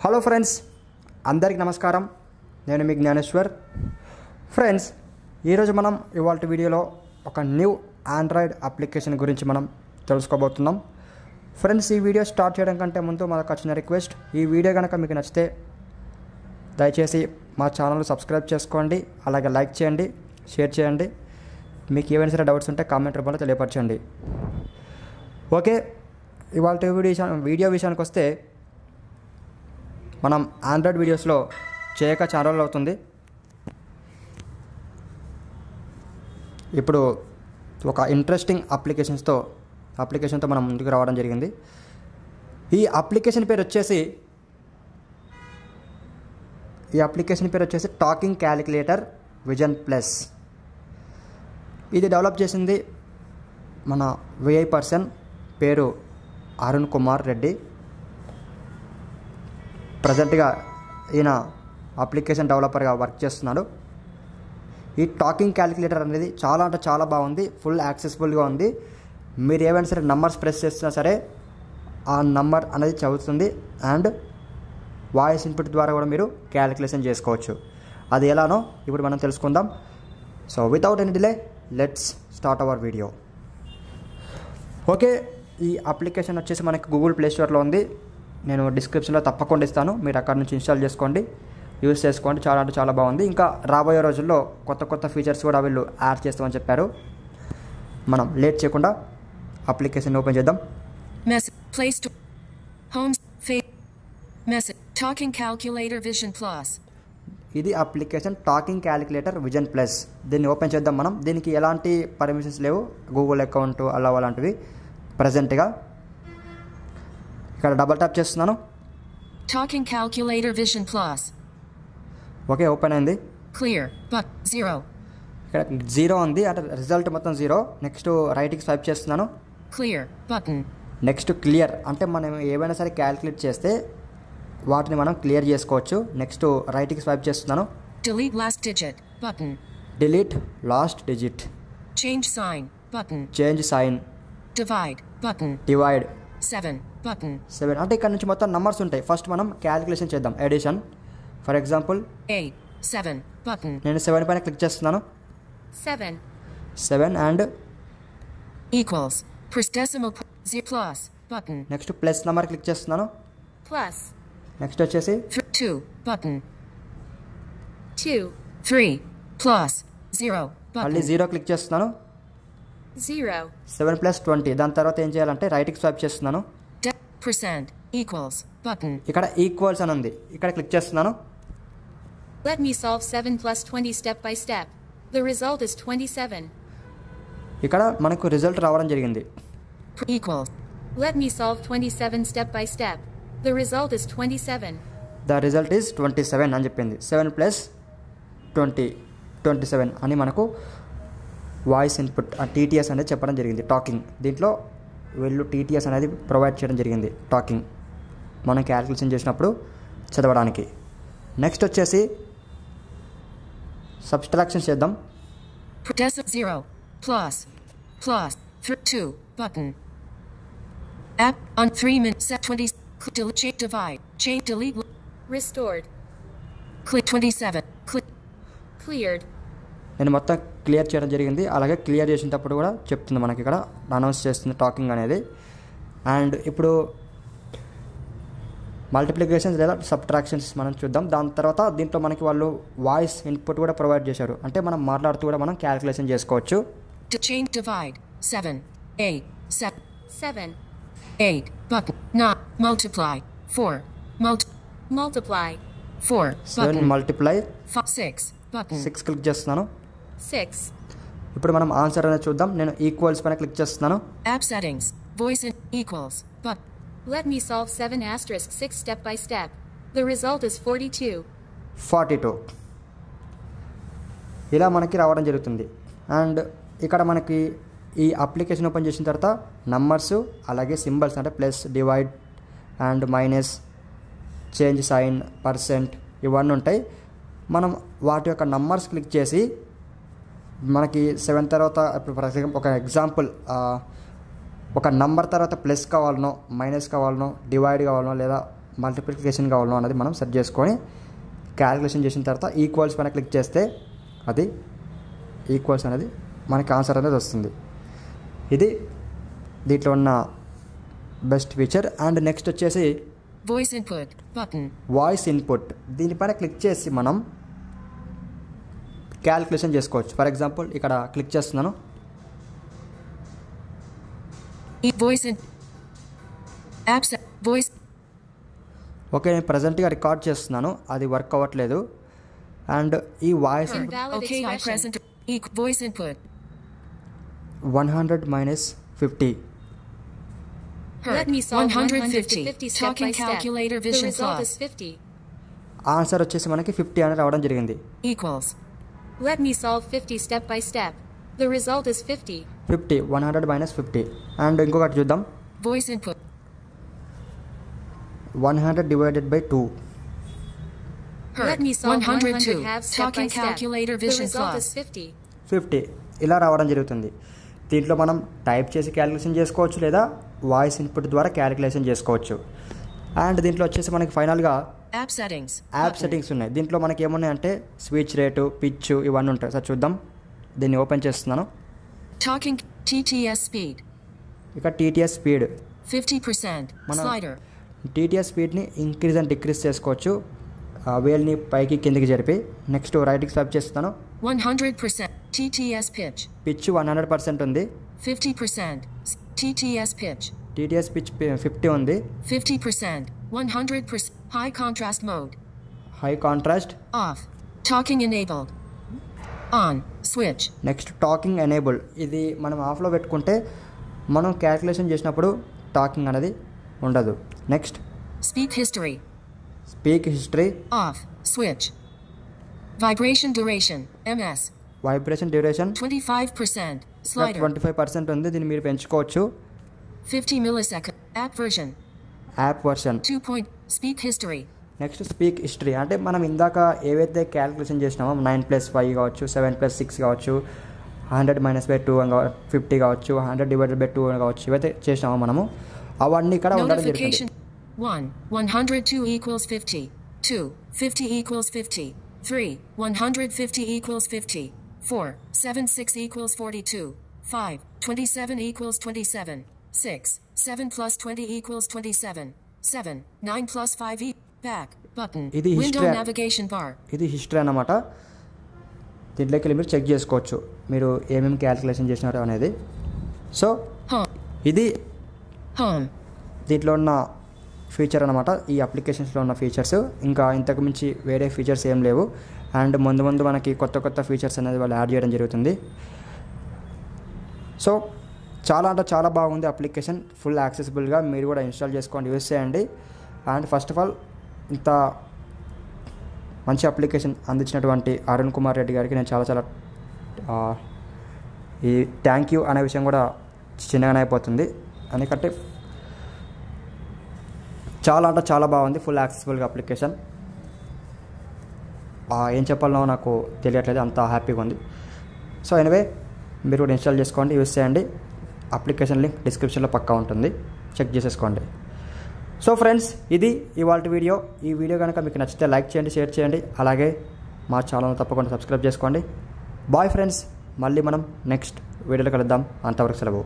Hello friends, అందరికీ నమస్కారం. నేను మీ జ్ఞానేశ్వర్. ఫ్రెండ్స్, ఈరోజు మనం ఇవాళ వీడియోలో ఒక న్యూ ఆండ్రాయిడ్ అప్లికేషన్ గురించి మనం తెలుసుకోబోతున్నాం. ఫ్రెండ్స్, ఈ వీడియో స్టార్ట్ చేయడం కంటే ముందు మనకు వచ్చిన రిక్వెస్ట్, ఈ వీడియో కనుక మీకు నచ్చితే దయచేసి మా ఛానల్ సబ్స్క్రైబ్ చేసుకోండి, అలాగే లైక్ చేయండి, షేర్ చేయండి. మీకు ఏవైనా సరే డౌట్స్ ఉంటే కామెంట్ రూపంలో తెలియపరచండి. ఓకే, ఇవాళ వీడియో విషయానికి వస్తే, మనం ఆండ్రాయిడ్ వీడియోస్లో చేయక చాలా రోజులు అవుతుంది. ఇప్పుడు ఒక ఇంట్రెస్టింగ్ అప్లికేషన్తో మనం ముందుకు రావడం జరిగింది. ఈ అప్లికేషన్ పేరు వచ్చేసి టాకింగ్ క్యాలిక్యులేటర్ విజన్ ప్లస్. ఇది డెవలప్ చేసింది మన విఐ పర్సన్, పేరు అరుణ్ కుమార్ రెడ్డి. ప్రజెంట్గా ఈయన అప్లికేషన్ డెవలపర్గా వర్క్ చేస్తున్నాడు. ఈ టాకింగ్ క్యాలిక్యులేటర్ అనేది చాలా అంటే చాలా బాగుంది, ఫుల్ యాక్సెసిబుల్గా ఉంది. మీరు ఏవైనా సరే నంబర్స్ ప్రెస్ చేస్తున్నా సరే ఆ నంబర్ అనేది చదువుతుంది, అండ్ వాయిస్ ఇన్పుట్ ద్వారా కూడా మీరు క్యాలిక్యులేషన్ చేసుకోవచ్చు. అది ఎలానో ఇప్పుడు మనం తెలుసుకుందాం. So without any delay, let's start our video. Okay, ఈ అప్లికేషన్ వచ్చేసి మనకి గూగుల్ ప్లే స్టోర్లో ఉంది. నేను డిస్క్రిప్షన్లో తప్పకుండా ఇస్తాను, మీరు అక్కడ నుంచి ఇన్స్టాల్ చేసుకోండి, యూజ్ చేసుకోండి. చాలా అంటే చాలా బాగుంది. ఇంకా రాబోయే రోజుల్లో కొత్త ఫీచర్స్ కూడా వీళ్ళు యాడ్ చేస్తామని చెప్పారు. మనం లేట్ చేయకుండా అప్లికేషన్ ఓపెన్ చేద్దాం. ఇది application talking calculator vision plus. దీన్ని ఓపెన్ చేద్దాం మనం. దీనికి ఎలాంటి పర్మిషన్స్ లేవు, గూగుల్ అకౌంట్ అలా అలాంటివి. ప్రజెంట్గా ఇక్కడ డబుల్ ట్యాప్ చేస్తున్నాను. Talking calculator vision plus. Okay, open అయింది. Clear but 0. ఇక్కడ 0 ఉంది, అంటే రిజల్ట్ మొత్తం 0. నెక్స్ట్ రైట్కి స్వైప్ చేస్తున్నాను. Clear button. నెక్స్ట్ క్లియర్, అంటే మనం ఏవైనా సరే క్యాలిక్యులేట్ చేస్తే వాటిని మనం క్లియర్ చేసుకోవచ్చు. నెక్స్ట్ రైట్కి స్వైప్ చేస్తున్నాను. Delete last digit button. Delete last digit. Change sign button. Change sign. Divide button. Divide 7 button. 7 అంటే ఇక్కడ నుంచి మొత్తం నంబర్స్ ఉంటాయి. ఫస్ట్ మనం క్యాలిక్యులేషన్ చేద్దాం. Addition for example 8 7 button. నేను 7 పైన క్లిక్ చేస్తున్నాను. 7 and equals plus decimal 0 plus button. Next plus number click చేస్తున్నాను. ప్లస్. నెక్స్ట్ వచ్చేసి 2 బటన్. 2 3 ప్లస్ 0 మళ్ళీ బటన్. 0 క్లిక్ చేస్తున్నాను. 0 7 + 20. దాని తర్వాత ఏం చేయాలంటే రైట్కి స్వైప్ చేస్తున్నాను. percent equals button. ఇక్కడ ఈక్వల్స్ అని ఉంది, ఇక్కడ క్లిక్ చేస్తున్నాను. Let me solve 7 plus 20 step by step. The result is 27. ఇక్కడ మనకు రిజల్ట్ రావడం జరిగింది. Equals. Let me solve 27 step by step. The result is 27. The result is 27 అని చెప్పింది. 7 + 20 27 అని మనకు వాయిస్ ఇన్పుట్ టీటీఎస్ అనేది చెప్పడం జరిగింది. టాకింగ్, దీంట్లో వీళ్ళు టీటీఎస్ అనేది ప్రొవైడ్ చేయడం జరిగింది. టాకింగ్ మనం క్యాలిక్యులేషన్ చేసినప్పుడు చదవడానికి. నెక్స్ట్ వచ్చేసి సబ్స్ట్రాక్షన్ చేద్దాం. 0 plus 2 button. App on 3 minutes set 20. Delete divide. Change delete. Restored. Click 27. Click. Cleared. నేను మొత్తం క్లియర్ చేయడం జరిగింది. అలాగే క్లియర్ చేసినప్పుడు కూడా చెప్తుంది మనకి, ఇక్కడ అనౌన్స్ చేస్తుంది టాకింగ్ అనేది. అండ్ ఇప్పుడు మల్టిప్లికేషన్స్ లేదా సబ్ట్రాక్షన్స్ మనం చూద్దాం. దాని తర్వాత దీంట్లో మనకి వాళ్ళు వాయిస్ ఇన్పుట్ కూడా ప్రొవైడ్ చేశారు, అంటే మనం మాట్లాడుతూ కూడా మనం క్యాలిక్యులేషన్ చేసుకోవచ్చు. Change divide. 7 8 7 8 button. Not multiply. 4 multiply. 4 7 button. Multiply 6 button. 6 click చేస్తున్నాను. 6. ఇప్పుడు మనం ఆన్సర్ అనేది చూద్దాం. నేను ఈక్వల్స్ పైన క్లిక్ చేస్తున్నాను. App settings. Voice in equals. But Let me solve 7 asterisk 6 step by step. The result is 42. 42 ఇలా మనకి రావడం జరుగుతుంది. అండ్ ఇక్కడ మనకి ఈ అప్లికేషన్ ఓపెన్ చేసిన తర్వాత నంబర్స్, అలాగే సింబల్స్ అంటే plus, divide and minus, change sign, percent ఇవన్నీ ఉంటాయి. మనం వాటి యొక్క నంబర్స్ క్లిక్ చేసి మనకి 7 తర్వాత ఇప్పుడు ఫర్ ఎగ్జాంపుల్ ఒక ఎగ్జాంపుల్ ఒక నంబర్ తర్వాత ప్లస్ కావాలనో మైనస్ కావాలనో డివైడ్ కావాలనో లేదా మల్టిప్లికేషన్ కావాలో అనేది మనం సెట్ చేసుకొని క్యాలిక్యులేషన్ చేసిన తర్వాత ఈక్వల్స్ పైన క్లిక్ చేస్తే అది ఈక్వల్స్ అనేది మనకి ఆన్సర్ అనేది వస్తుంది. ఇది దీంట్లో ఉన్న బెస్ట్ ఫీచర్. అండ్ నెక్స్ట్ వచ్చేసి Voice input button. Voice input. దీనిపైన క్లిక్ చేసి మనం క్యాలిక్యులేషన్ చేసుకోవచ్చు. ఫర్ ఎగ్జాంపుల్ ఇక్కడ క్లిక్ చేస్తున్నాను. Voice in apps voice. Okay, నేను ప్రజెంట్గా రికార్డ్ చేస్తున్నాను, అది వర్క్ అవ్వట్లేదు. అండ్ ఈ voice Invalid Okay, I expression. present voice input. 100 - 50. Let me solve 150. 150 step Talking by step. calculator The vision result plus. is 50. Answer వచ్చేసి మనకి 50 అని రావడం జరిగింది. Equals. Let me solve 50 step by step. The result is 50. 50 100 - 50. And ఇంకొకటి చూద్దాం. Voice input. 100 / 2. Let me solve 102. 100 halves step by Talking step. calculator The vision result plus. is 50. 50 ఇలా రావడం జరుగుతుంది. దీంట్లో మనం టైప్ చేసి క్యాలిక్యులేషన్ చేసుకోవచ్చు లేదా వాయిస్ ఇన్పుట్ ద్వారా క్యాలిక్యులేషన్ చేసుకోవచ్చు. అండ్ దీంట్లో వచ్చేసి మనకి ఫైనల్గా App settings. యాప్ సెట్టింగ్స్ ఉన్నాయి. దీంట్లో మనకి ఏమున్నాయంటే స్విచ్ రేటు, పిచ్ ఇవన్నీ ఉంటాయి. సార్ చూద్దాం. దీన్ని ఓపెన్ చేస్తున్నాను. Talking TTS speed. ఇక టీటీఎస్ స్పీడ్. 50%. Mana- Slider. టీటీఎస్ స్పీడ్ని ఇంక్రీజ్ అండ్ డిక్రీజ్ చేసుకోవచ్చు, వేల్ని పైకి కిందికి జరిపి. నెక్స్ట్ రైట్కి స్వైప్ చేస్తాను. 100%. TTS pitch. పిచ్ 100% ఉంది. 50%. TTS pitch. టీటీఎస్ పిచ్ 50 ఉంది. 50%. 100%. High contrast mode. High contrast. Off. Talking enabled. On. Switch. Next talking enable. ఇది మనం ఆఫ్లో పెట్టుకుంటే మనం క్యాలిక్యులేషన్ చేసినప్పుడు టాకింగ్ అనేది ఉండదు. Next Speak history. Speak history. Off. Switch. Vibration duration. MS. Vibration duration 25%. Slider. 25% ఉంది. దీన్ని మీరు పెంచుకోవచ్చు. 50 millisecond. App version. App version. 2 point. Speak history. Next speak history అంటే మనం ఇందాక ఏవైతే క్యాలిక్యులేషన్ చేసినామో 9 + 5 కావచ్చు, 7 + 6 కావచ్చు, 100 - 2 50 కావచ్చు, 100 / 2 కావచ్చు, ఇవైతే చేసినామో మనము అవన్నీ ఇక్కడ ఉండడం జరుగుతుంది. Notification. 1. 102 equals 50. 2. 50 equals 50. 3. 150 equals 50. 4. 76 equals 42. 5. 27 equals 27. 6. 7 plus 20 equals 27. 7. 9 plus 5 back button. ఇది Window history. navigation bar. ఇది హిస్టరీ అన్నమాట. దీంట్లోకి వెళ్ళి మీరు చెక్ చేసుకోవచ్చు మీరు ఏమేమి క్యాలిక్యులేషన్ చేసినారో అనేది. So Home. ఇది Home. దీంట్లో ఉన్న ఫీచర్ అనమాట, ఈ అప్లికేషన్స్లో ఉన్న ఫీచర్స్. ఇంకా ఇంతకు మించి వేరే ఫీచర్స్ ఏం లేవు. అండ్ ముందు ముందు మనకి కొత్త కొత్త ఫీచర్స్ అనేది వాళ్ళు యాడ్ చేయడం జరుగుతుంది. సో చాలా అంటే చాలా బాగుంది అప్లికేషన్, ఫుల్ యాక్సెసిబుల్గా. మీరు కూడా ఇన్స్టాల్ చేసుకోండి, యూస్ చేయండి. అండ్ ఫస్ట్ ఆఫ్ ఆల్ ఇంత మంచి అప్లికేషన్ అందించినటువంటి అరుణ్ కుమార్ రెడ్డి గారికి నేను చాలా ఈ థ్యాంక్ యూ అనే విషయం కూడా చిన్నగానే అయిపోతుంది. ఎందుకంటే చాలా అంటే చాలా బాగుంది, ఫుల్ యాక్సెసిబుల్గా అప్లికేషన్. ఏం చెప్పాలనో నాకు తెలియట్లేదు, అంత హ్యాపీగా ఉంది. సో ఎనివే మీరు కూడా ఇన్స్టాల్ చేసుకోండి, యూస్ చేయండి. అప్లికేషన్ లింక్ డిస్క్రిప్షన్లో పక్కా ఉంటుంది, చెక్ చేసేసుకోండి. సో ఫ్రెండ్స్, ఇది ఇవాళ వీడియో. ఈ వీడియో కనుక మీకు నచ్చితే లైక్ చేయండి, షేర్ చేయండి. అలాగే మా ఛానల్ తప్పకుండా సబ్స్క్రైబ్ చేసుకోండి. బాయ్ ఫ్రెండ్స్, మళ్ళీ మనం నెక్స్ట్ వీడియోలో కలుద్దాం. అంతవరకు సెలవు.